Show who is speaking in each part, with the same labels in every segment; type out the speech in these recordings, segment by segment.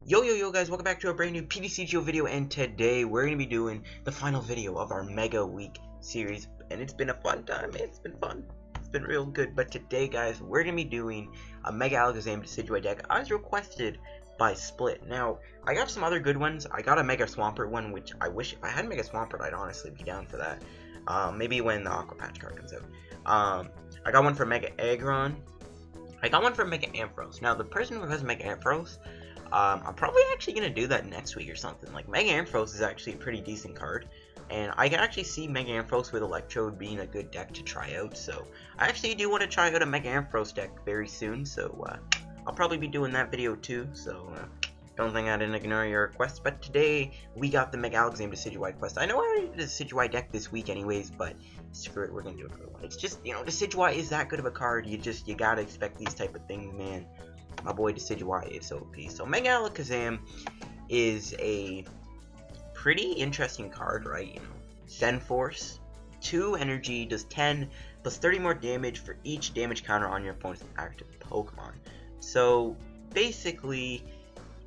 Speaker 1: Yo guys, welcome back to a brand new PTCGO video, and today we're going to be doing the final video of our Mega Week series, and it's been a fun time. It's been fun. It's been real good. But today, guys, we're going to be doing a Mega Alakazam Decidueye deck as requested by Split. Now, I got some other good ones. I got a Mega Swampert one, which I wish if I had Mega Swampert, I'd honestly be down for that. Maybe when the Aqua Patch card comes out. I got one for Mega Aggron. I got one for Mega Ampharos. Now, the person who has Mega Ampharos, I'm probably actually going to do that next week or something. Like, Mega Ampharos is actually a pretty decent card, and I can actually see Mega Ampharos with Electrode being a good deck to try out, so I actually do want to try out a Mega Ampharos deck very soon, so I'll probably be doing that video too, so don't think I didn't ignore your request. But today, we got the Mega Alakazam Decidueye quest. I know I already did a Decidueye deck this week anyways, but screw it, we're going to do it. It's just, you know, Decidueye is that good of a card, you gotta expect these type of things, man. My boy Decidueye is OP. So Mega Alakazam is a pretty interesting card, right? You know, Zen Force, 2 energy, does 10 plus 30 more damage for each damage counter on your opponent's active Pokemon. So basically,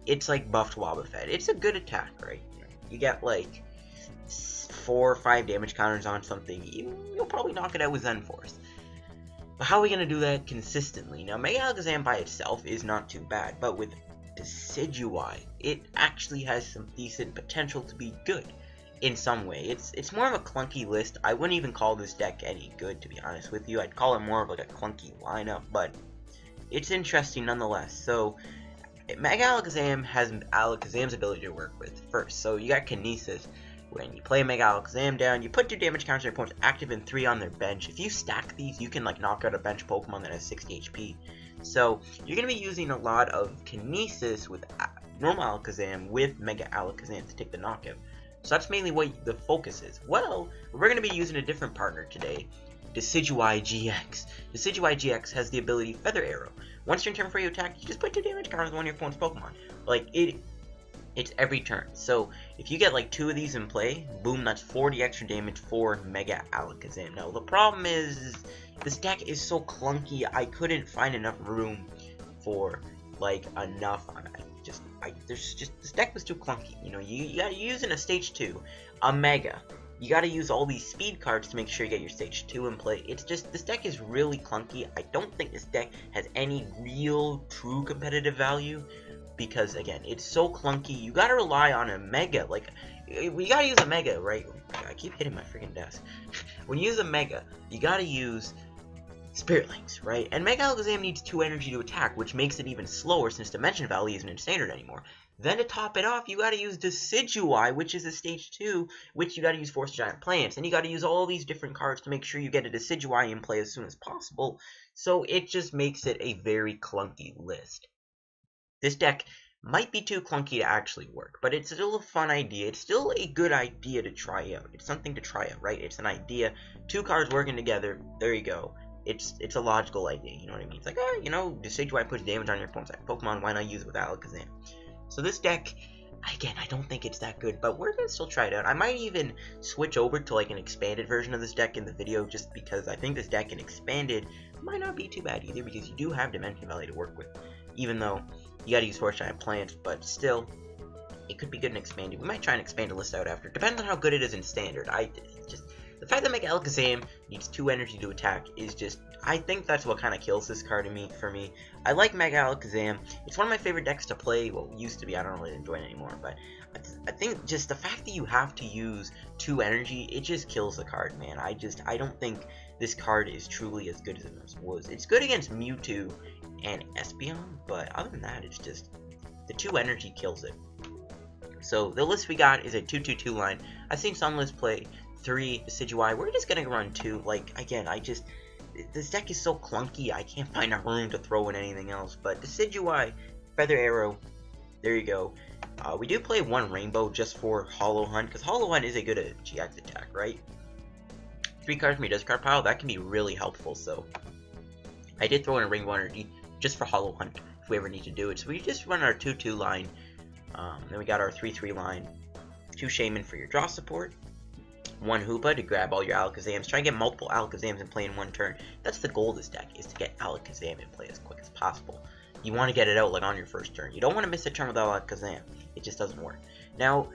Speaker 1: it's like buffed Wobbuffet. It's a good attack, right? You get like 4 or 5 damage counters on something, you'll probably knock it out with Zen Force. But how are we going to do that consistently? Now, Mega Alakazam by itself is not too bad, but with Decidueye, it actually has some decent potential to be good in some way. It's more of a clunky list. I wouldn't even call this deck any good, to be honest with you. I'd call it more of like a clunky lineup, but it's interesting nonetheless. So, Mega Alakazam has Alakazam's ability to work with first. So, you got Kinesis. When you play Mega Alakazam down, you put 2 damage counters on your opponent's active and 3 on their bench. If you stack these, you can like knock out a bench Pokemon that has 60 HP. So you're going to be using a lot of Kinesis with normal Alakazam with Mega Alakazam to take the knockout. So that's mainly what the focus is. Well, we're going to be using a different partner today, Decidueye-GX. Decidueye-GX has the ability Feather Arrow. Once you're in turn for your attack, you just put 2 damage counters on one of your opponent's Pokemon. Like, it's every turn. So if you get like 2 of these in play, boom, that's 40 extra damage for Mega Alakazam. Now the problem is this deck is so clunky. I couldn't find enough room for like enough. This deck was too clunky. You know, you gotta use in a stage 2, a Mega. You gotta use all these speed cards to make sure you get your stage 2 in play. It's just, this deck is really clunky. I don't think this deck has any real true competitive value. Because again, it's so clunky. You gotta rely on a Mega. Like, we gotta use a Mega, right? I keep hitting my freaking desk. When you use a Mega, you gotta use Spirit Links, right? And Mega Alakazam needs 2 energy to attack, which makes it even slower since Dimension Valley isn't in Standard anymore. Then to top it off, you gotta use Decidueye, which is a Stage 2, which you gotta use Force Giant Plants. And you gotta use all these different cards to make sure you get a Decidueye in play as soon as possible. So it just makes it a very clunky list. This deck might be too clunky to actually work, but it's still a fun idea. It's still a good idea to try out. It's something to try out, right? It's an idea. 2 cards working together. There you go. It's a logical idea. You know what I mean? It's like, oh, you know, Decidueye puts damage on your opponent's Pokemon. Why not use it with Alakazam? So this deck, again, I don't think it's that good, but we're gonna still try it out. I might even switch over to like an expanded version of this deck in the video, just because I think this deck in expanded might not be too bad either, because you do have Dimension Valley to work with, even though you gotta use Force Giant Plants, but still, it could be good in expanded. We might try and expand the list out after. Depends on how good it is in standard. The fact that Mega Alakazam needs 2 energy to attack is just, I think that's what kind of kills this card for me. I like Mega Alakazam. It's one of my favorite decks to play. Well, used to be. I don't really enjoy it anymore, but I think just the fact that you have to use 2 energy, it just kills the card, man. I don't think this card is truly as good as it was. It's good against Mewtwo and Espeon, but other than that, it's just, the 2 energy kills it. So the list we got is a 2-2-2 line. I've seen some lists play 3 Decidueye. We're just gonna run 2. Like, again, this deck is so clunky, I can't find a room to throw in anything else. But Decidueye, Feather Arrow, there you go. We do play 1 Rainbow just for Hollow Hunt, because Hollow Hunt is a good GX attack, right? 3 cards from your discard pile, that can be really helpful. So I did throw in a Rainbow Energy just for Hollow Hunt if we ever need to do it. So we just run our 2-2 line. Then we got our 3-3 line. 2 Shaymin for your draw support. 1 Hoopa to grab all your Alakazams. Try and get multiple Alakazams in play in 1 turn. That's the goal of this deck, is to get Alakazam in play as quick as possible. you want to get it out like on your first turn. You don't want to miss a turn without Alakazam. It just doesn't work. Now,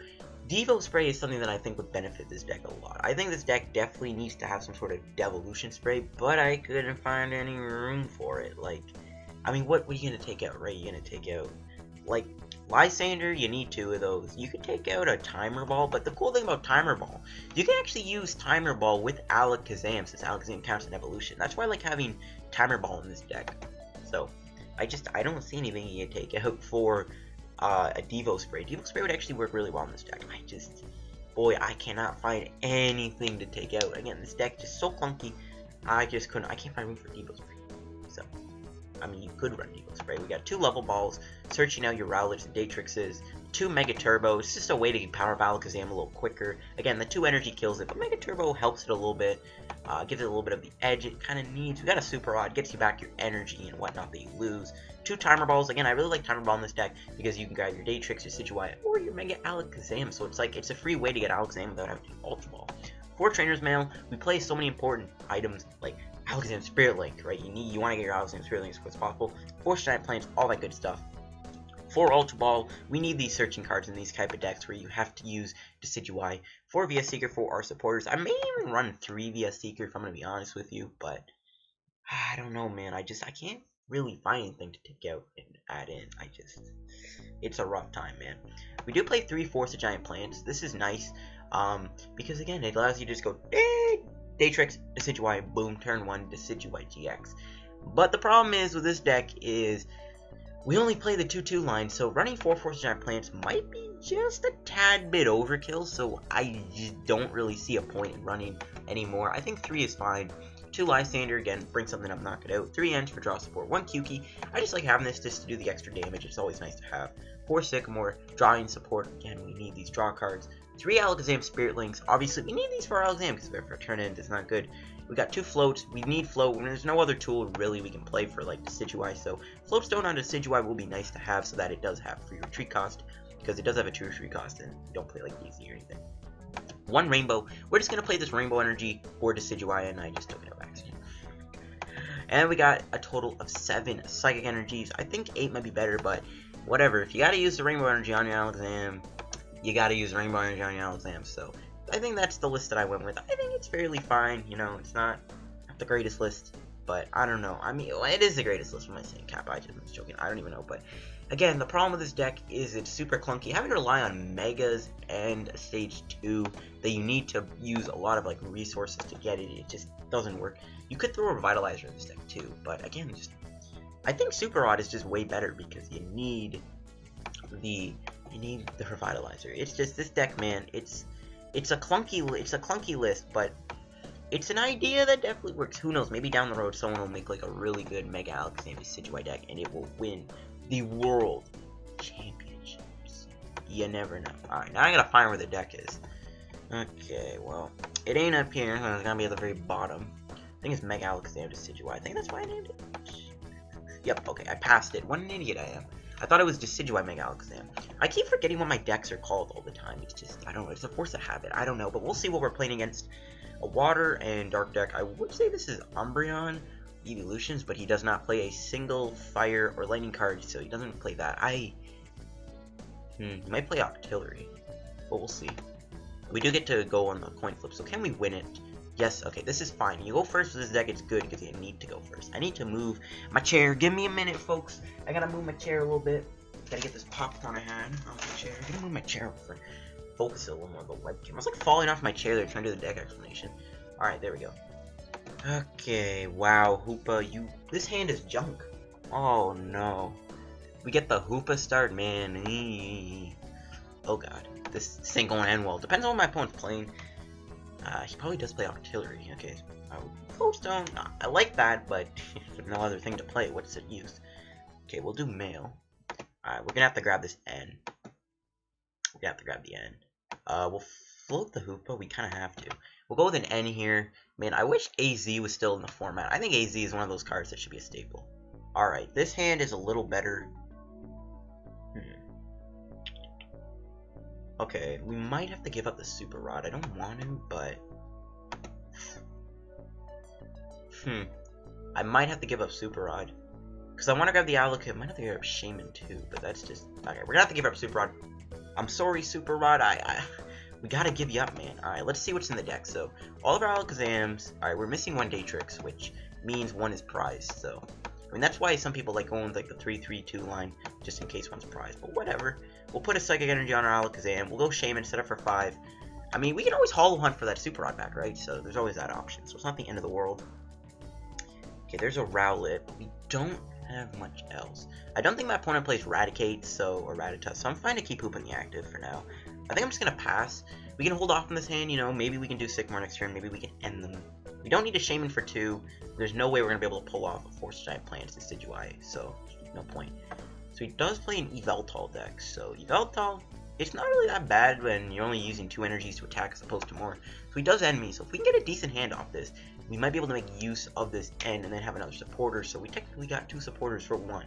Speaker 1: Devo Spray is something that I think would benefit this deck a lot. I think this deck definitely needs to have some sort of Devolution Spray, but I couldn't find any room for it. Like, I mean, what are you going to take out, right? You're going to take out, like, Lysandre, you need 2 of those. You could take out a Timer Ball, but the cool thing about Timer Ball, you can actually use Timer Ball with Alakazam, since Alakazam counts in evolution. That's why I like having Timer Ball in this deck. So, I don't see anything you can take out for a Devo Spray. Devo Spray would actually work really well in this deck. Boy, I cannot find anything to take out. Again, this deck is just so clunky, I can't find room for Devo Spray. So, I mean, you could run Devo Spray. We got 2 level balls, searching out your Rowlets and Dartrixes, 2 Mega Turbo. It's just a way to power up Alakazam a little quicker. Again, the 2 energy kills it, but Mega Turbo helps it a little bit, gives it a little bit of the edge it kind of needs. We got a Super Rod, gets you back your energy and whatnot that you lose. 2 Timer Balls. Again, I really like Timer Ball in this deck because you can grab your Dartrix, your Decidueye, or your Mega Alakazam. So it's a free way to get Alakazam without having to Ultra Ball. For Trainers Mail, we play so many important items like Alakazam Spirit Link, right? You want to get your Alakazam Spirit Link as quick as possible. For Giant Plants, all that good stuff. For Ultra Ball, we need these searching cards in these type of decks where you have to use Decidueye. For VS Seeker for our supporters, I may even run 3 VS Seeker if I'm going to be honest with you, but I don't know, man. I can't really find anything to take out and add in. It's a rough time, man. We do play 3 Force of Giant Plants. This is nice, because again, it allows you to just go Dartrix, Decidueye, boom, turn 1, Decidueye-GX. But the problem is with this deck is we only play the 2/2 line, so running 4 Force Giant Plants might be just a tad bit overkill, so I just don't really see a point in running anymore. I think 3 is fine. 2 Lysandre, again, bring something up, knock it out. 3 Ents for draw support. 1 Kukui. I just like having this just to do the extra damage. It's always nice to have. 4 Sycamore, drawing support. Again, we need these draw cards. 3 Alakazam Spirit Links. Obviously, we need these for Alakazam because if our turn ends, it's not good. We got 2 Floats. We need Float. There's no other tool really we can play for like Decidueye. So Float Stone on Decidueye will be nice to have so that it does have free retreat cost, because it does have a true retreat cost and you don't play like easy or anything. 1 Rainbow. We're just gonna play this Rainbow Energy for Decidueye, and I just took it out by accident. And we got a total of 7 Psychic Energies. I think 8 might be better, but whatever. If you gotta use the Rainbow Energy on your Alakazam, you gotta use Rainbow Energy on your Alakazam. So I think that's the list that I went with. I think it's fairly fine. You know, it's not the greatest list, but I don't know. I mean, it is the greatest list. What am I saying, Cap? I'm just joking. I don't even know. But again, the problem with this deck is it's super clunky. Having to rely on Megas and Stage 2 that you need to use a lot of like resources to get it. It just doesn't work. You could throw a Revitalizer in this deck too, but again, I think Super Rod is just way better because you need the Revitalizer. It's just this deck, man. It's a clunky list, but it's an idea that definitely works. Who knows? Maybe down the road someone will make like a really good Mega Alakazam Decidueye deck, and it will win the World Championships. You never know. All right, now I gotta find where the deck is. Okay, well, it ain't up here. It's gonna be at the very bottom. I think it's Mega Alakazam Decidueye. I think that's why I named it. Yep. Okay, I passed it. What an idiot I am. I thought it was Decidueye Mega Alakazam. I keep forgetting what my decks are called all the time. It's just, I don't know. It's a force of habit. I don't know. But we'll see what we're playing against. A Water and Dark deck. I would say this is Umbreon Evolutions, but he does not play a single Fire or Lightning card, so he doesn't play that. He might play Octillery, but we'll see. We do get to go on the coin flip, so can we win it? Yes, okay, this is fine. You go first with this deck, it's good because you need to go first. I need to move my chair. Give me a minute, folks. I gotta move my chair a little bit. Gotta get this popcorn I had off the chair. I gotta move my chair over. Focus it a little more on the webcam. I was like falling off my chair there trying to do the deck explanation. Alright, there we go. Okay, wow, Hoopa, this hand is junk. Oh no. We get the Hoopa start, man. Oh god. This ain't going to end well. Depends on what my opponent's playing. He probably does play Octillery. Okay. Float Stone. I like that, but with no other thing to play, what's it use? Okay, we'll do Mail. Alright, we're gonna have to grab this N. We're gonna have to grab the N. We'll float the Hoopa. We kind of have to. We'll go with an N here. Man, I wish AZ was still in the format. I think AZ is one of those cards that should be a staple. Alright, this hand is a little better. Okay, we might have to give up the Super Rod. I don't want to, but... I might have to give up Super Rod. Because I want to grab the Alakazam. I might have to grab Shaymin too, but that's just... Okay, we're going to have to give up Super Rod. I'm sorry, Super Rod. We got to give you up, man. Alright, let's see what's in the deck. So, all of our Alakazams... Alright, we're missing one Dartrix, which means one is prized, so... I mean, that's why some people like going with like the 3-3-2 line, just in case one's prized. But whatever. We'll put a Psychic Energy on our Alakazam. We'll go Shaymin, set up for 5. I mean, we can always Hollow Hunt for that Super Rod back, right? So there's always that option. So it's not the end of the world. Okay, there's a Rowlet, but we don't have much else. I don't think my opponent plays Raticate, or Rattata, so I'm fine to keep Hoopa in the active for now. I think I'm just going to pass. We can hold off on this hand, you know, maybe we can do Sycamore next turn, maybe we can end them. We don't need a Shaymin for 2. There's no way we're going to be able to pull off a Force Giant Plant to Decidueye, so no point. So he does play an Yveltal deck, so Yveltal, it's not really that bad when you're only using 2 energies to attack as opposed to more. So he does end me, so if we can get a decent hand off this, we might be able to make use of this end and then have another supporter, so we technically got 2 supporters for 1.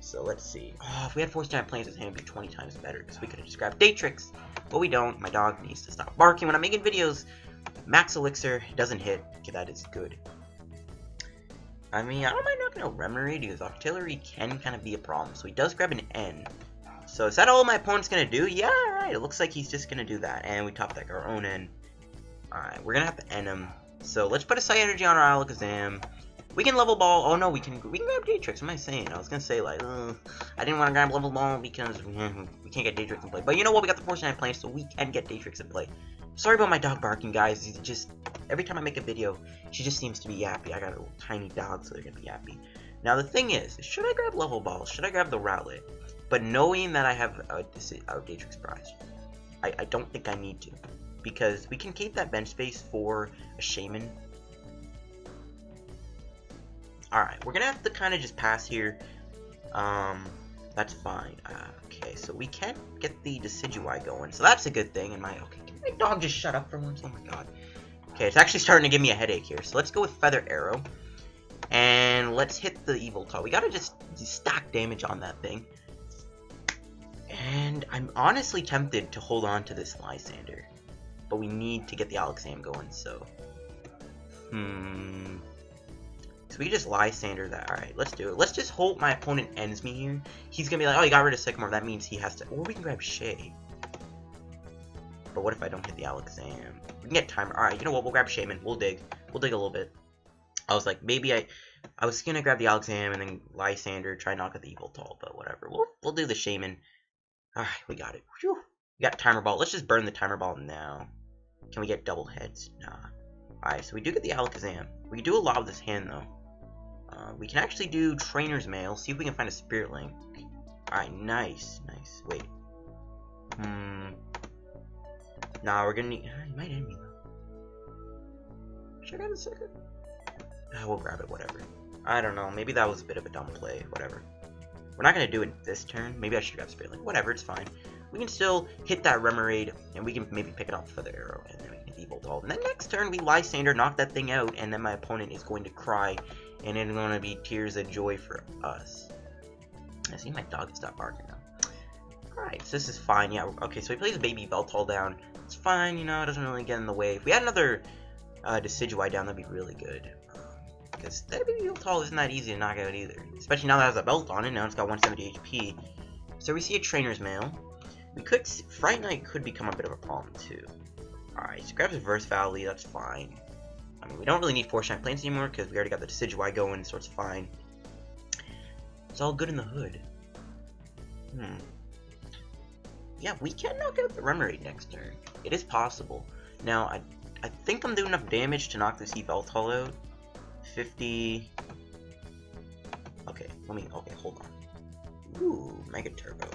Speaker 1: So let's see. Oh, if we had Force Giant Plants, this hand would be 20 times better, because we could have just grabbed Dartrix, but we don't. My dog needs to stop barking when I'm making videos. Max Elixir doesn't hit. Okay, that is good. I mean, I don't mind knocking out Remoraid because Octillery can kind of be a problem. So he does grab an N. So is that all my opponent's going to do? Yeah, alright. It looks like he's just going to do that. And we top deck our own N. Alright, we're going to have to end him. So let's put a Psy Energy on our Alakazam. We can Level Ball. Oh no, we can grab Dartrix. What am I saying? I was going to say, like, I didn't want to grab Level Ball because we can't get Dartrix in play. But you know what? We got the Force Giant Plant, so we can get Dartrix in play. Sorry about my dog barking, guys. He's just, every time I make a video, she just seems to be yappy. I got a little tiny dog, so they're going to be yappy. Now, the thing is, should I grab Level Ball? Should I grab the Rowlet? But knowing that I have our Dartrix prize, I don't think I need to. Because we can keep that bench space for a Shaymin. Alright, we're going to have to kind of just pass here. That's fine. Okay, so we can get the Decidueye going. So that's a good thing. And okay, can my dog just shut up for once? Oh my god. Okay, it's actually starting to give me a headache here. So let's go with Feather Arrow. And let's hit the Yveltal. We gotta just stack damage on that thing. And I'm honestly tempted to hold on to this Lysandre. But we need to get the Alakazam going, so... So we just Lysandre that. Alright, let's do it. Let's just hope my opponent ends me here. He's gonna be like, oh, he got rid of Sycamore. That means he has to... Or we can grab Shay. But what if I don't hit the Alakazam? We can get Timer. Alright, you know what? We'll grab Shaymin. We'll dig. We'll dig a little bit. I was like, maybe I was gonna grab the Alakazam and then Lysandre, try to knock out the Yveltal, but whatever. We'll do the Shaymin. Alright, we got it. Whew. We got Timer Ball. Let's just burn the Timer Ball now. Can we get double heads? Nah. Alright, so we do get the Alakazam. We can do a lot with this hand, though. We can actually do Trainer's Mail, see if we can find a Spirit Link. Alright, nice, nice. Wait. Nah, we're gonna need... he might end me, though. Should I grab the second? We'll grab it, whatever. I don't know, maybe that was a bit of a dumb play, whatever. We're not gonna do it this turn. Maybe I should grab Spirit Link. Whatever, it's fine. We can still hit that Remoraid, and we can maybe pick it off with Feather Arrow, and then we can Yveltal. And then next turn, we Lysandre, knock that thing out, and then my opponent is going to cry, and it's going to be tears of joy for us. I see my dog can stop barking now. Alright, so this is fine. Yeah, okay, so he plays Baby Yveltal down. It's fine, you know, it doesn't really get in the way. If we had another Decidueye down, that'd be really good. Because that Baby Yveltal isn't that easy to knock out either. Especially now that it has a belt on it, now it's got 170 HP. So we see a Trainer's Mail. We could... Fright Knight could become a bit of a problem, too. Alright, so grabs Reverse Valley, that's fine. I mean, we don't really need Force Giant Plants anymore, because we already got the Decidueye going, so it's fine. It's all good in the hood. Yeah, we can knock out the Remoraid next turn. It is possible. Now, I think I'm doing enough damage to knock this Yveltal out. 50... Okay, okay, hold on. Ooh, Mega Turbo.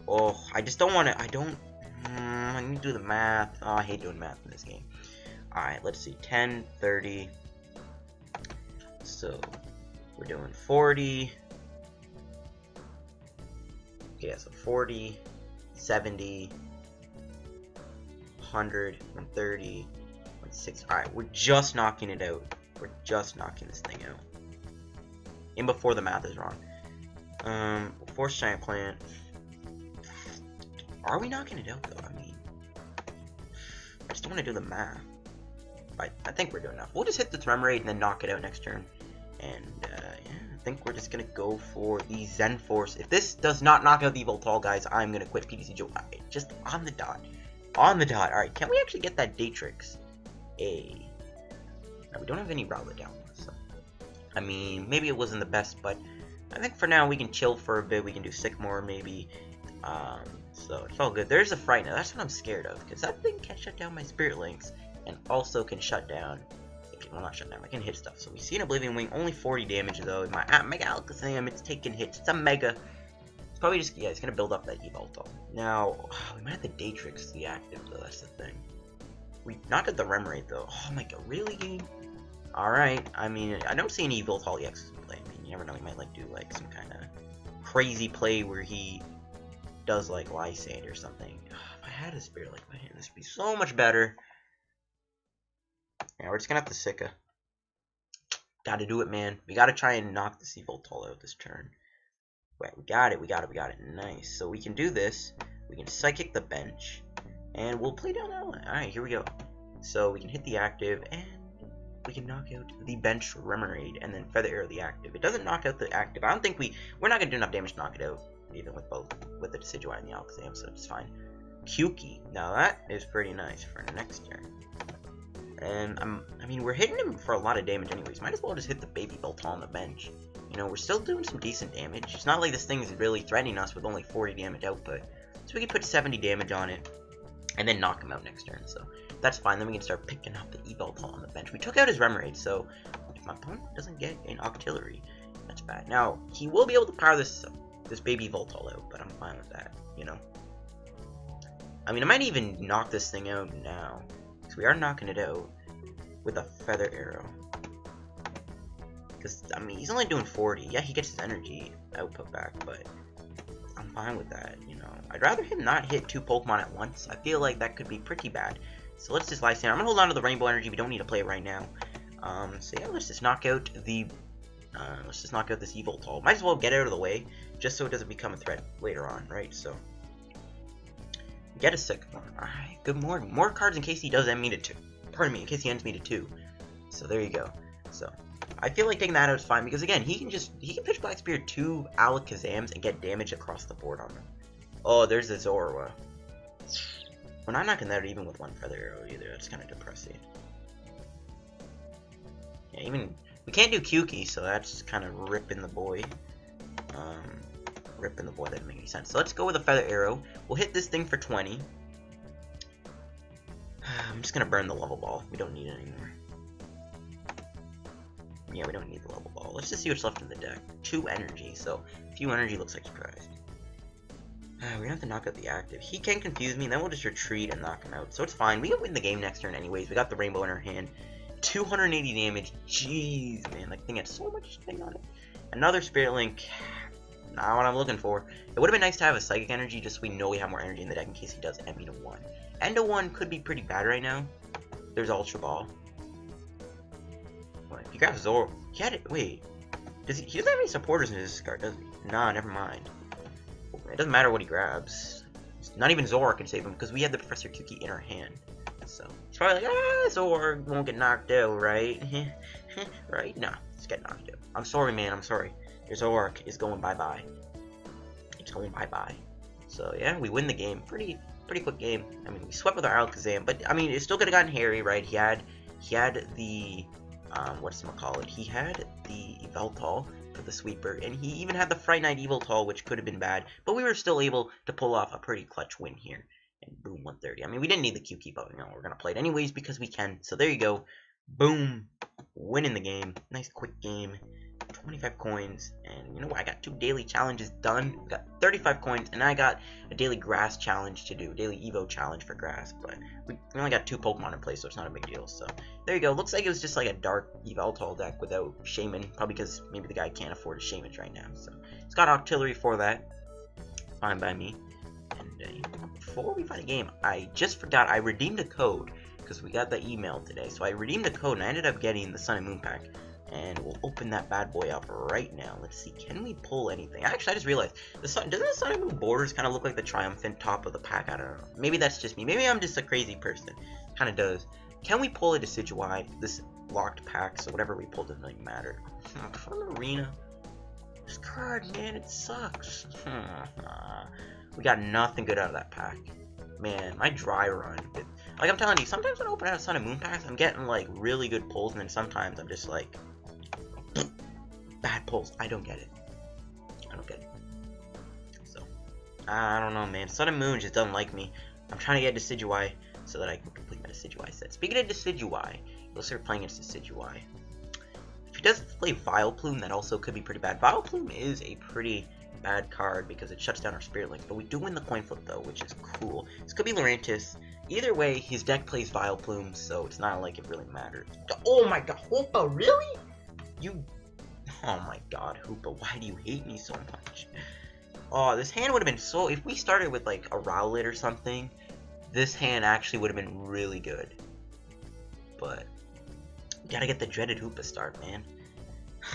Speaker 1: Oh, I just don't want to... I need to do the math. Oh, I hate doing math in this game. Alright, let's see. 10, 30. So, we're doing 40. Okay, yeah, so 40, 70, 100, 130, 160. Alright, we're just knocking it out. We're just knocking this thing out. And before the math is wrong. Force Giant Plant. Are we knocking it out, though? I mean, I just don't want to do the math. I think we're doing enough. We'll just hit the Remoraid and then knock it out next turn. And yeah, I think we're just gonna go for the Zen Force. If this does not knock out the Yveltal, guys, I'm gonna quit PTCGO. Just on the dot. On the dot. Alright, can we actually get that Dartrix? Now, we don't have any Rowlet down, so I mean, maybe it wasn't the best, but I think for now we can chill for a bit. We can do Sycamore maybe. So it's all good. There's a Frightner. That's what I'm scared of, because that thing can shut down my Spirit Links, and also can shut down. Well, not shut down. I can hit stuff. So we see an Oblivion Wing, only 40 damage though. My Mega Alakazam, it's taking hits. It's a Mega. It's probably just, yeah, it's gonna build up that Yveltal. Now we might have the Dartrix to the active though. That's the thing. We not at the Remoraid though. Oh my god, really, game? All right. I mean, I don't see any Yveltal EX play. I mean, you never know. He might like do like some kind of crazy play where he does like Lysandre or something. If I had a Spirit like my hand, this would be so much better. Yeah, we're just gonna have to Sicka. Gotta do it, man. We gotta try and knock this Yveltal out this turn. Wait, we got it. Nice. So we can do this. We can Psychic the bench, and we'll play down that one. Alright, here we go. So we can hit the active, and we can knock out the bench Remoraid, and then Feather Arrow the active. It doesn't knock out the active. I don't think we're not gonna do enough damage to knock it out, even with both, with the Decidueye and the Alakazam, so it's fine. Kukui. Now that is pretty nice for next turn. And I mean, we're hitting him for a lot of damage anyways. Might as well just hit the baby Yveltal on the bench. You know, we're still doing some decent damage. It's not like this thing is really threatening us with only 40 damage output. So we can put 70 damage on it, and then knock him out next turn. So that's fine. Then we can start picking up the Yveltal on the bench. We took out his Remoraid, so if my opponent doesn't get an Octillery, that's bad. Now, he will be able to power this baby Yveltal out, but I'm fine with that, you know. I mean, I might even knock this thing out now. We are knocking it out with a Feather Arrow. Because, I mean, he's only doing 40. Yeah, he gets his energy output back, but I'm fine with that, you know. I'd rather him not hit 2 Pokemon at once. I feel like that could be pretty bad. So let's just Lysandre. I'm going to hold on to the Rainbow Energy. We don't need to play it right now. So yeah, let's just knock out the... let's just knock out this Yveltal. Might as well get out of the way, just so it doesn't become a threat later on, right? So... get a Sycamore. Alright, good morning. More cards in case he does end me to 2. Pardon me, in case he ends me to 2. So there you go. So I feel like taking that out is fine because again, he can pitch Black Spirit 2 Alakazams and get damage across the board on them. Oh, there's the Zorua. We're not knocking that out even with 1 Feather Arrow either. That's kind of depressing. Yeah, even we can't do Kukui, so that's kind of ripping the boy. Ripping the boy, that didn't make any sense. So let's go with a Feather Arrow. We'll hit this thing for 20. I'm just gonna burn the Level Ball. We don't need it anymore. Yeah, we don't need the Level Ball. Let's just see what's left in the deck. 2 energy, so few energy looks like surprise. We're gonna have to knock out the active. He can confuse me, and then we'll just retreat and knock him out. So it's fine. We can win the game next turn anyways. We got the Rainbow in our hand. 280 damage. Jeez, man. That thing had so much thing on it. Another Spirit Link. Not what I'm looking for. It would have been nice to have a Psychic Energy just so we know we have more energy in the deck in case he does end me to 1. End to 1 could be pretty bad right now. There's Ultra Ball. What? He grabs Zor. He had it. Wait. He doesn't have any supporters in his card, does he? Nah, never mind. It doesn't matter what he grabs. Not even Zor can save him because we have the Professor Kukui in our hand. So it's probably like, Zor won't get knocked out, right? Right? Nah, it's getting knocked out. I'm sorry, man. I'm sorry. Your Zoroark is going bye-bye. It's going bye-bye. So, yeah, we win the game. Pretty quick game. I mean, we swept with our Alakazam, but, I mean, it still could have gotten hairy, right? He had the, whatchamacallit? He had the Yveltal for the sweeper, and he even had the Fright Night Yveltal, which could have been bad, but we were still able to pull off a pretty clutch win here. And boom, 130. I mean, we didn't need the Kukui, but, you know, we're going to play it anyways because we can. So, there you go. Boom. Winning the game. Nice quick game. 25 coins, and you know what? I got 2 daily challenges done. We got 35 coins, and I got a daily grass challenge to do, daily Evo challenge for grass. But we only got 2 Pokemon in place, so it's not a big deal. So there you go. Looks like it was just like a dark Yveltal deck without Shaymin, probably because maybe the guy can't afford a Shaymin right now. So it's got Octillery for that. Fine by me. And before we find a game, I just forgot I redeemed a code because we got the email today. So I redeemed a code, and I ended up getting the Sun and Moon pack. And we'll open that bad boy up right now. Let's see, can we pull anything? Actually, I just realized, doesn't the Sun and Moon borders kind of look like the triumphant top of the pack? I don't know. Maybe that's just me. Maybe I'm just a crazy person. Kind of does. Can we pull a Decidueye? locked pack, so whatever we pulled doesn't really matter. Fun arena. This card, man, it sucks. We got nothing good out of that pack. Man, my dry run. Like I'm telling you, sometimes when I open out Sun and Moon packs, I'm getting like really good pulls, and then sometimes I'm just like bad pulls. I don't get it. I don't get it. So I don't know, man. Sun and Moon just doesn't like me. I'm trying to get Decidueye so that I can complete my Decidueye set. Speaking of Decidueye, we'll start playing against Decidueye. If he does play Vileplume, that also could be pretty bad. Vileplume is a pretty bad card because it shuts down our Spirit Links, but we do win the coin flip though, which is cool. This could be Lurantis. Either way, his deck plays Vileplume, so it's not like it really matters. Oh my god, Hoopa, really? You... Oh my god, Hoopa, why do you hate me so much? Oh, this hand would have been so... If we started with like a Rowlet or something, this hand actually would have been really good. But we gotta get the dreaded Hoopa start, man.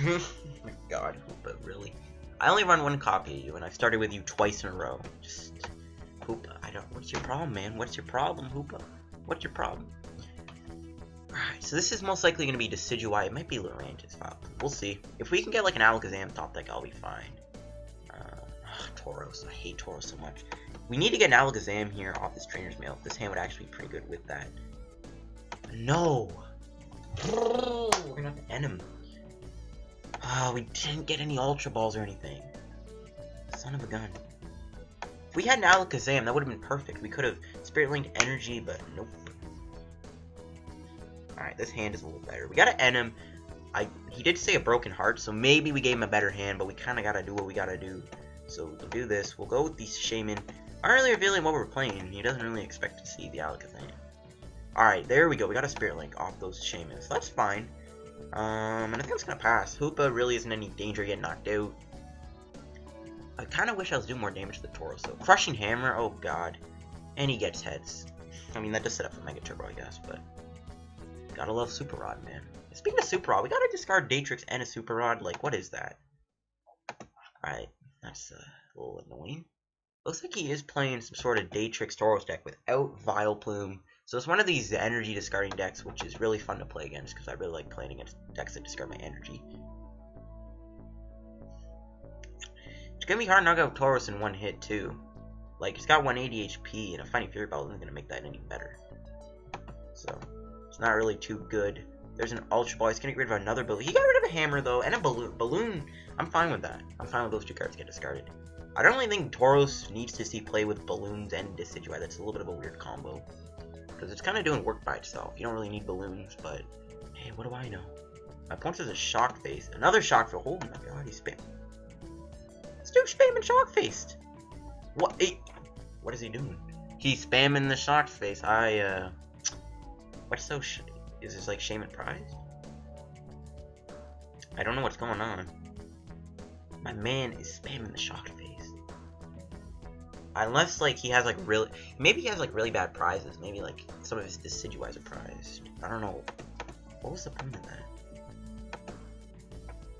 Speaker 1: Oh my god, Hoopa, really? I only run one copy of you, and I've started with you twice in a row. Just... Hoopa, I don't... What's your problem, man? What's your problem, Hoopa? What's your problem? Alright, so this is most likely going to be Decidueye. It might be Lurantis. We'll see. If we can get like an Alakazam top deck, I'll be fine. Tauros. I hate Tauros so much. We need to get an Alakazam here off this Trainer's Mail. This hand would actually be pretty good with that. No! We're gonna have to end him. Oh, we didn't get any Ultra Balls or anything. Son of a gun. If we had an Alakazam, that would have been perfect. We could have Spirit Linked Energy, but nope. Alright, this hand is a little better. We gotta end him. He did say a Broken Heart, so maybe we gave him a better hand, but we kind of gotta do what we gotta do. So we'll do this. We'll go with the Shaymin. I don't really reveal him what we're playing. He doesn't really expect to see the Alakazam. Alright, there we go. We got a Spirit Link off those Shaymins. So that's fine. And I think it's gonna pass. Hoopa really isn't any danger getting knocked out. I kind of wish I was doing more damage to the Tauros, though. Crushing Hammer, oh god. And he gets heads. I mean, that does set up for Mega Turbo, I guess, but... Gotta love Super Rod, man. Speaking of Super Rod, we gotta discard Dartrix and a Super Rod. Like, what is that? Alright, that's a little annoying. Looks like he is playing some sort of Dartrix Tauros deck without Vileplume. So it's one of these energy discarding decks, which is really fun to play against, because I really like playing against decks that discard my energy. It's gonna be hard to knock out Tauros in one hit, too. Like, it's got 180 HP, and a Fighting Fury Belt isn't gonna make that any better. So... not really too good. There's an Ultra Ball. He's gonna get rid of another Balloon. He got rid of a Hammer though, and a Balloon. Balloon, I'm fine with that. I'm fine with those two cards get discarded. I don't really think Tauros needs to see play with Balloons and Decidueye. That's a little bit of a weird combo. Because it's kind of doing work by itself. You don't really need Balloons, but hey, what do I know? My opponent has a Shock Face. Another Shock Face. Oh my god, he's spamming. This dude's spamming Shock Faced. What? Hey, what is he doing? He's spamming the Shock Face. What's so is this like Shaymin Prize? I don't know what's going on. My man is spamming the Shock Face. Unless like he has like really, maybe he has like really bad prizes. Maybe like some of his Decidueyes are prized. I don't know. What was the point of that?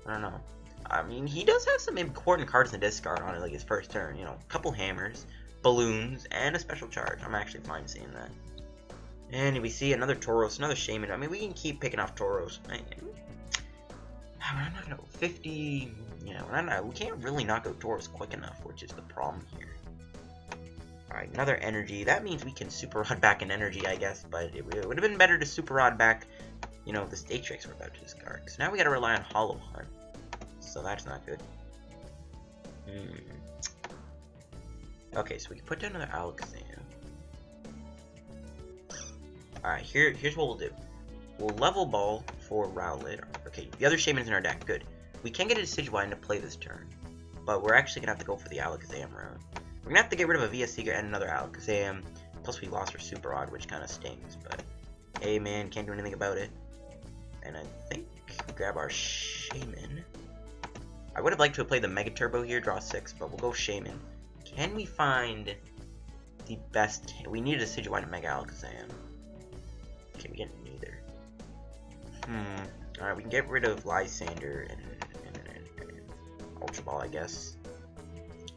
Speaker 1: I don't know. I mean, he does have some important cards in the discard on it, like his first turn. You know, a couple hammers, balloons, and a special charge. I'm actually fine seeing that. And we see another Tauros, another Shaymin. I mean, we can keep picking off Tauros. I'm not gonna go 50. You know, we can't really knock out Tauros quick enough, which is the problem here. Alright, another energy. That means we can Super Rod back in energy, I guess. But it would have been better to Super Rod back, you know, this Dartrix we're about to discard. Because now we gotta rely on Hollow Hunt. So that's not good. Okay, so we can put down another Alakazam. Alright, here's what we'll do. We'll Level Ball for Rowlet. Okay, the other Shaymin's in our deck. Good. We can get a Decidueye into play this turn. But we're actually going to have to go for the Alakazam route. We're going to have to get rid of a VS Seeker and another Alakazam. Plus we lost our Super Rod, which kind of stings. But, hey man, can't do anything about it. And I think we grab our Shaymin. I would have liked to have played the Mega Turbo here, draw 6, but we'll go Shaymin. Can we find the best... We need a Decidueye and a Mega Alakazam. Okay, we get neither. Alright, we can get rid of Lysandre and Ultra Ball, I guess.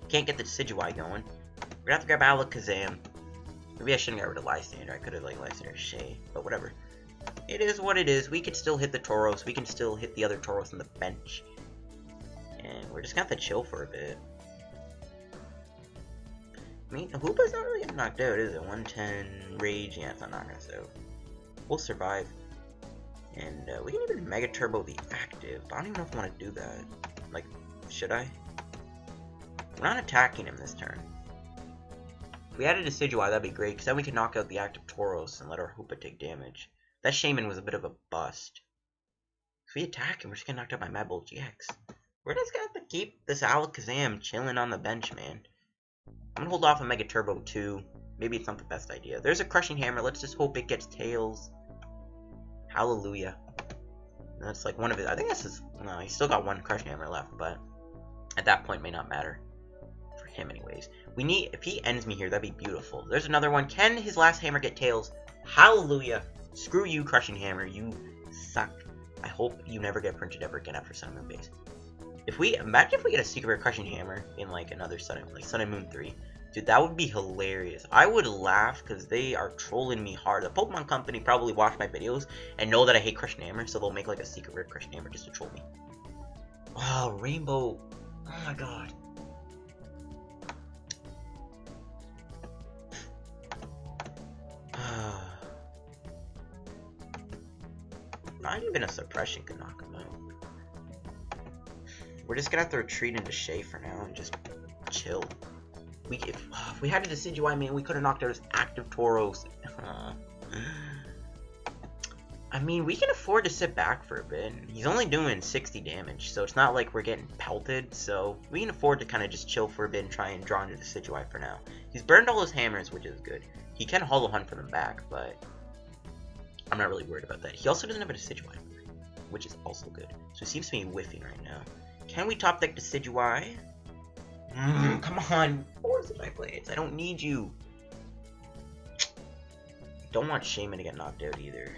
Speaker 1: Can't get the Decidueye going. We're gonna have to grab Alakazam. Maybe I shouldn't get rid of Lysandre. I could have like Lysandre Shay, but whatever. It is what it is. We can still hit the Tauros. We can still hit the other Tauros on the bench. And we're just gonna have to chill for a bit. I mean, Hoopa's not really getting knocked out, is it? 110 Rage. Yeah, it's not knocking us out. We'll survive. And we can even Mega Turbo the active. But I don't even know if I want to do that. Like, should I? We're not attacking him this turn. If we added a Decidueye, that'd be great, because then we can knock out the active Tauros and let our Hoopa take damage. That Shaymin was a bit of a bust. If we attack him, we're just getting knocked out by Vileplume. We're just gonna have to keep this Alakazam chilling on the bench, man. I'm gonna hold off on Mega Turbo too. Maybe it's not the best idea. There's a Crushing Hammer. Let's just hope it gets Tails. Hallelujah. That's like one of his. I think this is. No, he's still got one Crushing Hammer left, but at that point, it may not matter for him, anyways. We need. If he ends me here, that'd be beautiful. There's another one. Can his last hammer get Tails? Hallelujah. Screw you, Crushing Hammer. You suck. I hope you never get printed ever again after Sun and Moon base. Imagine if we get a Seeker Crushing Hammer in like another Sun and Moon 3. Dude, that would be hilarious. I would laugh because they are trolling me hard. The Pokemon Company probably watch my videos and know that I hate Crushing Hammer, so they'll make like a Secret Rare Crushing Hammer just to troll me. Oh, Rainbow. Oh my god. Not even a suppression could knock him out. We're just gonna have to retreat into Shay for now and just chill. If we had a Decidueye, man, we could have knocked out his active Tauros. I mean, we can afford to sit back for a bit. He's only doing 60 damage, so it's not like we're getting pelted. So we can afford to kind of just chill for a bit and try and draw into the Decidueye for now. He's burned all his hammers, which is good. He can Hollow Hunt for them back, but I'm not really worried about that. He also doesn't have a Decidueye, which is also good. So he seems to be whiffing right now. Can we top deck Decidueye? Come on, Force my blades. I don't need you. Don't want Shaymin to get knocked out either.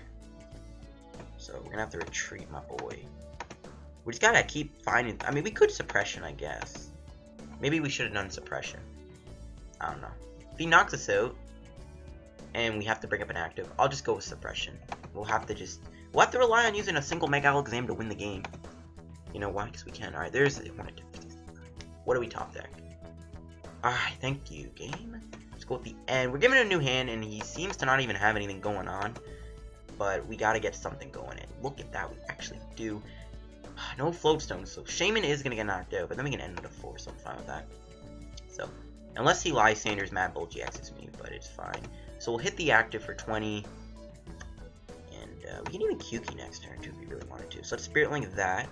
Speaker 1: So we're gonna have to retreat, my boy. We just gotta keep finding. I mean, we could suppression, I guess. Maybe we should have done suppression. I don't know. If he knocks us out, and we have to bring up an active, I'll just go with suppression. We'll have to rely on using a single Mega Alakazam to win the game. You know why? Because we can. Alright, there's one. What do we top deck? Alright, thank you, game. Let's go with the end. We're giving it a new hand, and he seems to not even have anything going on. But we gotta get something going in. Look at that, we actually do. No Float Stone, so Shaymin is gonna get knocked out, but then we can end with a 4, so I'm fine with that. So, unless he Lysander's Vileplume me, but it's fine. So we'll hit the active for 20. And we can even QQ next turn, too, if we really wanted to. So let's Spirit Link that.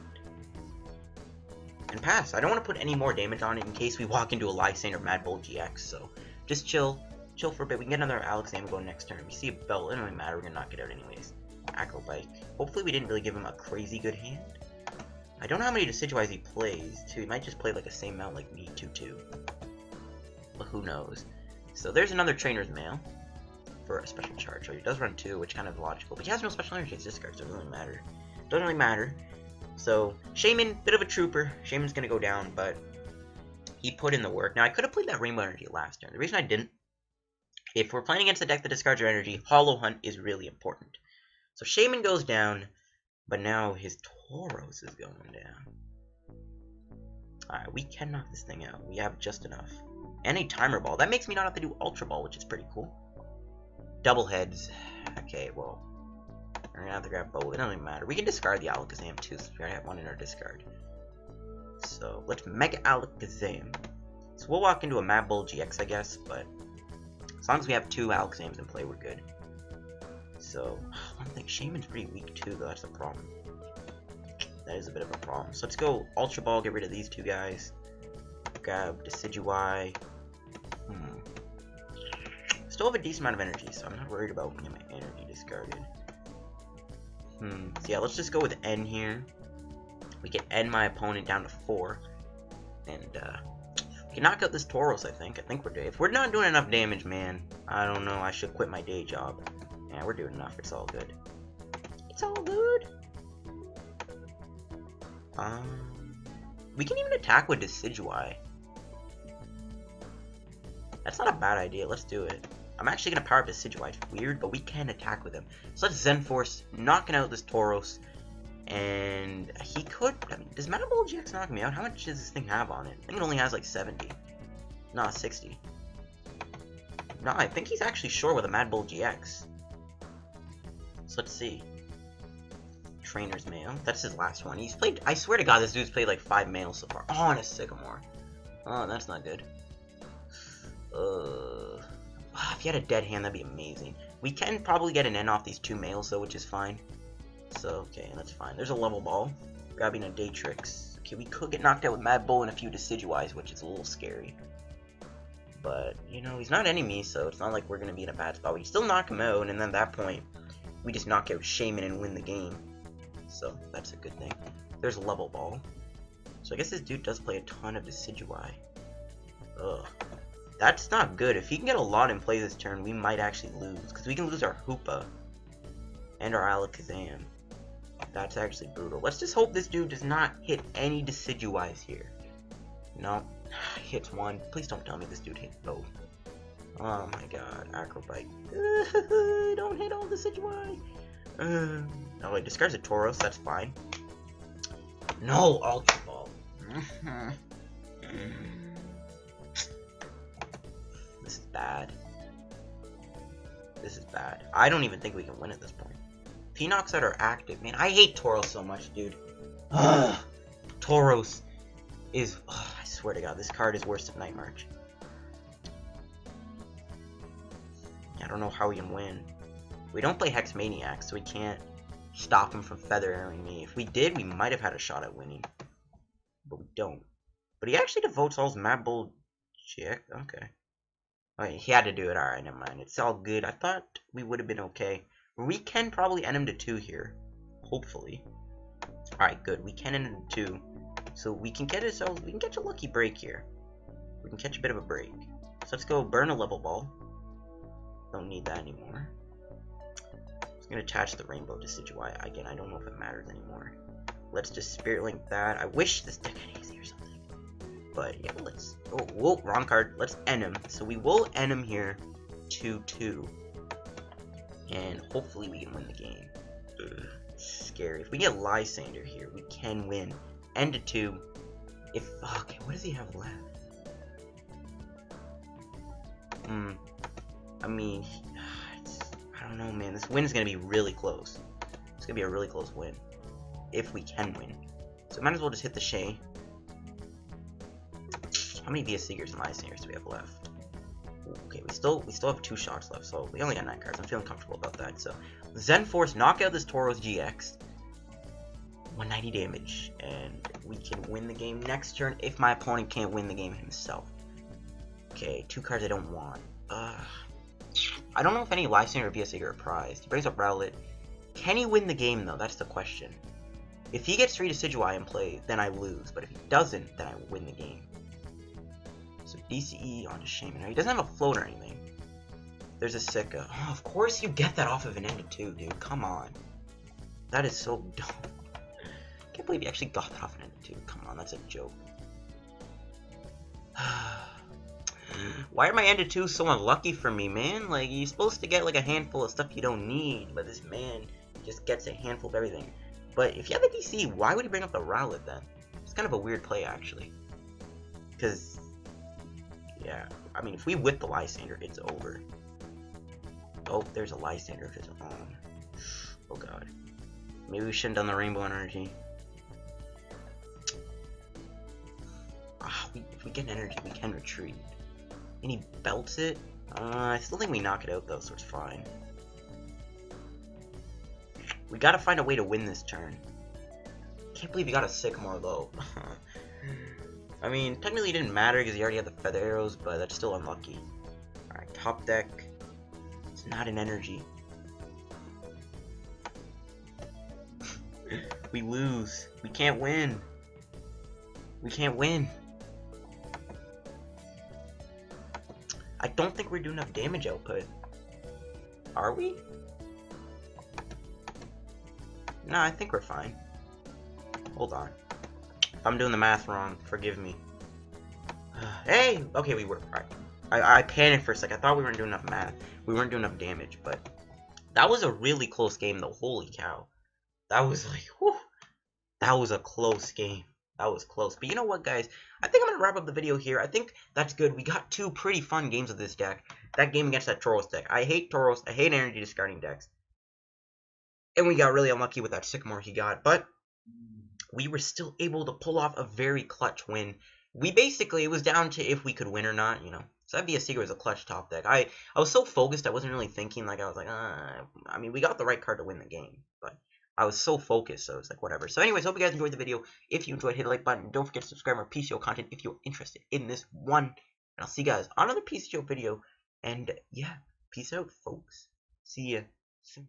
Speaker 1: And pass. I don't want to put any more damage on it in case we walk into a Lysander Vileplume. So just chill for a bit. We can get another Alakazam going next turn. We see a belt, it doesn't really matter, we're gonna knock it out anyways. Acrobike. Hopefully we didn't really give him a crazy good hand. I don't know how many Decidueyes he plays, too. He might just play like the same amount like me, 2-2. But who knows. So there's another Trainer's Mail for a special charge. So he does run 2, which kind of logical. But he has no special energy, it's discard, so it doesn't really matter. Doesn't really matter. So Shaymin, bit of a trooper. Shaymin's gonna go down, but he put in the work. Now I could have played that Rainbow Energy last turn. The reason I didn't, if we're playing against a deck that discards your energy, Hollow Hunt is really important. So Shaymin goes down, but now his Tauros is going down. Alright, we can knock this thing out. We have just enough. And a Timer Ball. That makes me not have to do Ultra Ball, which is pretty cool. Double heads. Okay, well, we're gonna have to grab both. It doesn't even matter. We can discard the Alakazam too, since we already have one in our discard. So let's Mega Alakazam. So we'll walk into a Vileplume, I guess, but as long as we have 2 Alakazams in play, we're good. So, one thing, Shaymin's pretty weak too, though. That's a problem. That is a bit of a problem. So let's go Ultra Ball, get rid of these 2 guys. Grab Decidueye. Still have a decent amount of energy, so I'm not worried about getting my energy discarded. So yeah, let's just go with N here. We can end my opponent down to 4. And, we can knock out this Tauros, I think. I think we're doing. If we're not doing enough damage, man, I don't know. I should quit my day job. Yeah, we're doing enough. It's all good. It's all good. We can even attack with Decidueye. That's not a bad idea. Let's do it. I'm actually going to power up Decidueye. It's weird, but we can attack with him. So let's Zen Force, knocking out this Tauros. And he could... I mean, does Mega Ball GX knock me out? How much does this thing have on it? I think it only has like 70. Nah, 60. No, I think he's actually short with a Mad Bull GX. So let's see. Trainers Mail. That's his last one. He's played... I swear to God, this dude's played like 5 mails so far. Oh, and a Sycamore. Oh, that's not good. If he had a dead hand, that'd be amazing. We can probably get an N off these 2 mails, though, which is fine. So, okay, that's fine. There's a Level Ball. Grabbing a Dartrix. Okay, we could get knocked out with Mad Bull and a few Decidueyes, which is a little scary. But, you know, he's not enemy, so it's not like we're going to be in a bad spot. We can still knock him out, and then at that point, we just knock out Shaymin and win the game. So, that's a good thing. There's a Level Ball. So, I guess this dude does play a ton of Decidueye. Ugh. That's not good. If he can get a lot in play this turn, we might actually lose. Because we can lose our Hoopa and our Alakazam. That's actually brutal. Let's just hope this dude does not hit any Decidueyes here. No. He hits one. Please don't tell me this dude hit both. Oh my god. Acrobite. Don't hit all Decidueye. Oh, wait. Discards a Tauros. That's fine. No. Ultra Ball. This is bad. This is bad. I don't even think we can win at this point. Pinox that are active. Man, I hate Tauros so much, dude. Ugh. Tauros is... Ugh, I swear to God, this card is worse than Night March. I don't know how we can win. We don't play Hex Maniac, so we can't stop him from Feather Arrowing me. If we did, we might have had a shot at winning. But we don't. But he actually devotes all his Mad Bull GX. Okay. Okay, he had to do it. Alright, never mind. It's all good. I thought we would have been okay. We can probably end him to 2 here. Hopefully. Alright, good. We can end him to 2. So we can get ourselves... We can catch a lucky break here. We can catch a bit of a break. So let's go burn a Level Ball. Don't need that anymore. I'm just going to attach the Rainbow Decidueye. Again, I don't know if it matters anymore. Let's just Spirit Link that. I wish this deck had easy or something. But yeah, let's... Oh, whoa, wrong card. Let's end him. So we will end him here 2-2. And hopefully we can win the game. Ugh, scary. If we get Lysandre here, we can win. End to 2. If... Okay, what does he have left? I mean... I don't know, man. This win is going to be really close. It's going to be a really close win. If we can win. So might as well just hit the Shay. How many VS Seekers and Lysandres do we have left? Okay, we still have 2 shots left, so we only got 9 cards. I'm feeling comfortable about that. So Zen Force, knock out this Tauros GX. 190 damage, and we can win the game next turn if my opponent can't win the game himself. Okay, 2 cards I don't want. I don't know if any Lysandre or VS Seeker are prized. He brings up Rowlet. Can he win the game though? That's the question. If he gets 3 Decidueye in play, then I lose. But if he doesn't, then I win the game. So DCE onto Shaymin. He doesn't have a float or anything. There's a Sika. Oh, of course you get that off of an end of 2, dude. Come on. That is so dumb. I can't believe you actually got that off an end of 2. Come on, that's a joke. Why are my end of 2s so unlucky for me, man? Like, you're supposed to get like a handful of stuff you don't need, but this man just gets a handful of everything. But if you have a DC, why would he bring up the Rowlet then? It's kind of a weird play, actually. Because, yeah, I mean, if we whip the Lysandre, it's over. Oh, there's a Lysandre of his own. Oh, God. Maybe we shouldn't have done the Rainbow Energy. If we get an energy, we can retreat. And he belts it. I still think we knock it out, though, so it's fine. We gotta find a way to win this turn. Can't believe he got a Sycamore, though. I mean, technically it didn't matter because he already had the Feather Arrows, but that's still unlucky. Alright, top deck. It's not an energy. We lose. We can't win. We can't win. I don't think we're doing enough damage output. Are we? No, I think we're fine. Hold on. If I'm doing the math wrong, forgive me. Hey! Okay, we were. Alright. I panicked for a sec. I thought we weren't doing enough math. We weren't doing enough damage, but that was a really close game, though. Holy cow. That was like, whew. That was a close game. That was close. But you know what, guys? I think I'm going to wrap up the video here. I think that's good. We got 2 pretty fun games with this deck. That game against that Tauros deck. I hate Tauros. I hate energy discarding decks. And we got really unlucky with that Sycamore he got. But we were still able to pull off a very clutch win. We basically, it was down to if we could win or not, you know. So that Seeker was a clutch top deck. I was so focused, I wasn't really thinking. Like, I was like, I mean, we got the right card to win the game. But I was so focused, so it's like, whatever. So anyways, hope you guys enjoyed the video. If you enjoyed, hit the like button. Don't forget to subscribe to our PCO content if you're interested in this one. And I'll see you guys on another PCO video. And yeah, peace out, folks. See ya soon.